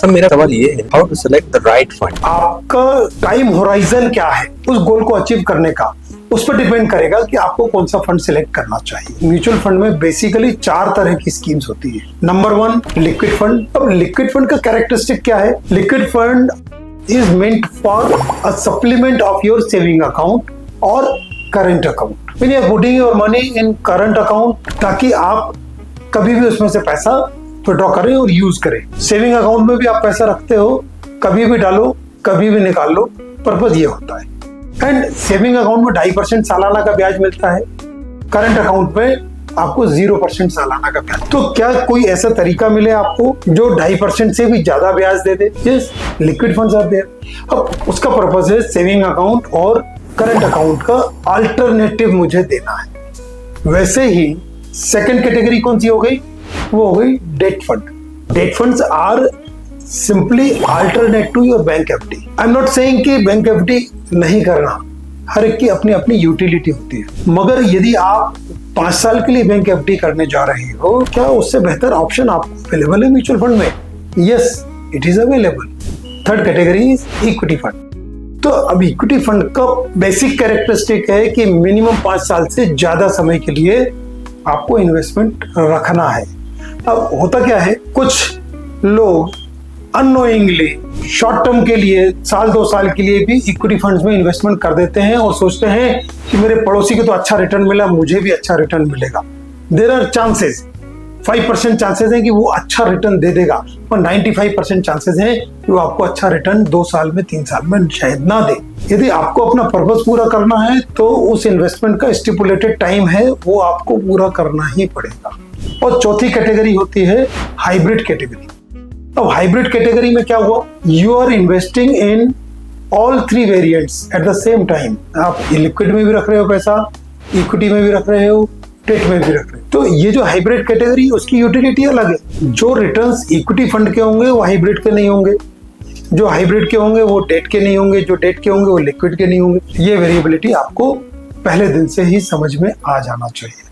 सब मेरा सवाल ये है, how to select the right fund. आपका टाइम होराइजन क्या है उस गोल को अचीव करने का, उस पर डिपेंड करेगा कि आपको कौन सा फंड सिलेक्ट करना चाहिए। म्यूचुअल फंड में बेसिकली 4 तरह की स्कीम्स होती है। Number 1 liquid fund. अब लिक्विड फंड का कैरेक्टरिस्टिक क्या है? Liquid fund is meant for a supplement of your saving account और current account. When you are putting your money in current account, ताकि आप कभी भी उसमें से पैसा विड्रॉ करें और यूज करें। सेविंग अकाउंट में भी आप पैसा रखते हो, कभी भी डालो कभी भी निकाल लो, पर्पज ये होता है। एंड सेविंग अकाउंट में 2.5% सालाना का ब्याज मिलता है, करंट अकाउंट में आपको 0% सालाना का ब्याज। तो क्या कोई ऐसा तरीका मिले आपको जो 2.5% से भी ज्यादा ब्याज दे दे? Yes, liquid funds are there. अब उसका पर्पज है सेविंग अकाउंट और करंट अकाउंट का अल्टरनेटिव मुझे देना है। वैसे ही सेकंड कैटेगरी कौन सी हो गई? वो हो गई debt fund. Debt funds are simply alternate to your bank FD. I am not saying कि बैंक एफडी नहीं करना, हर एक की अपनी अपनी यूटिलिटी होती है, मगर यदि आप 5 साल के लिए बैंक एफडी करने जा रहे हो, क्या उससे बेहतर ऑप्शन आपको अवेलेबल है म्यूचुअल फंड में? Yes, it is available. Third category is equity fund. तो अब इक्विटी फंड का बेसिक कैरेक्टरिस्टिक है कि मिनिमम 5 साल से ज्यादा समय के लिए आपको इन्वेस्टमेंट रखना है। अब होता क्या है, कुछ लोग अननोइंगली शॉर्ट टर्म के लिए, 1-2 साल के लिए भी इक्विटी फंड्स में इन्वेस्टमेंट कर देते हैं और सोचते हैं कि मेरे पड़ोसी को तो अच्छा रिटर्न मिला, मुझे भी अच्छा रिटर्न मिलेगा। देयर आर चांसेस, 5% चांसेस हैं कि वो अच्छा रिटर्न दे देगा, पर 95% चांसेस हैं कि वो आपको अच्छा रिटर्न 2 साल में 3 साल में शायद ना दे। यदि आपको अपना पर्पस पूरा करना है तो उस इन्वेस्टमेंट का स्टिपुलेटेड टाइम है, वो आपको पूरा करना ही पड़ेगा। और चौथी कैटेगरी होती है हाइब्रिड कैटेगरी। अब हाइब्रिड कैटेगरी में क्या हुआ? You are investing in all 3 variants at the same time. आप लिक्विड में भी रख रहे हो पैसा, इक्विटी में भी रख रहे हो, डेट में भी रख रहे हो। तो ये जो हाइब्रिड कैटेगरी, उसकी यूटिलिटी अलग है। जो रिटर्न्स इक्विटी फंड के होंगे वो हाइब्रिड के नहीं होंगे, जो हाइब्रिड के होंगे वो डेट के नहीं होंगे, जो डेट के होंगे वो लिक्विड के नहीं होंगे। ये वेरिएबिलिटी आपको पहले दिन से ही समझ में आ जाना चाहिए।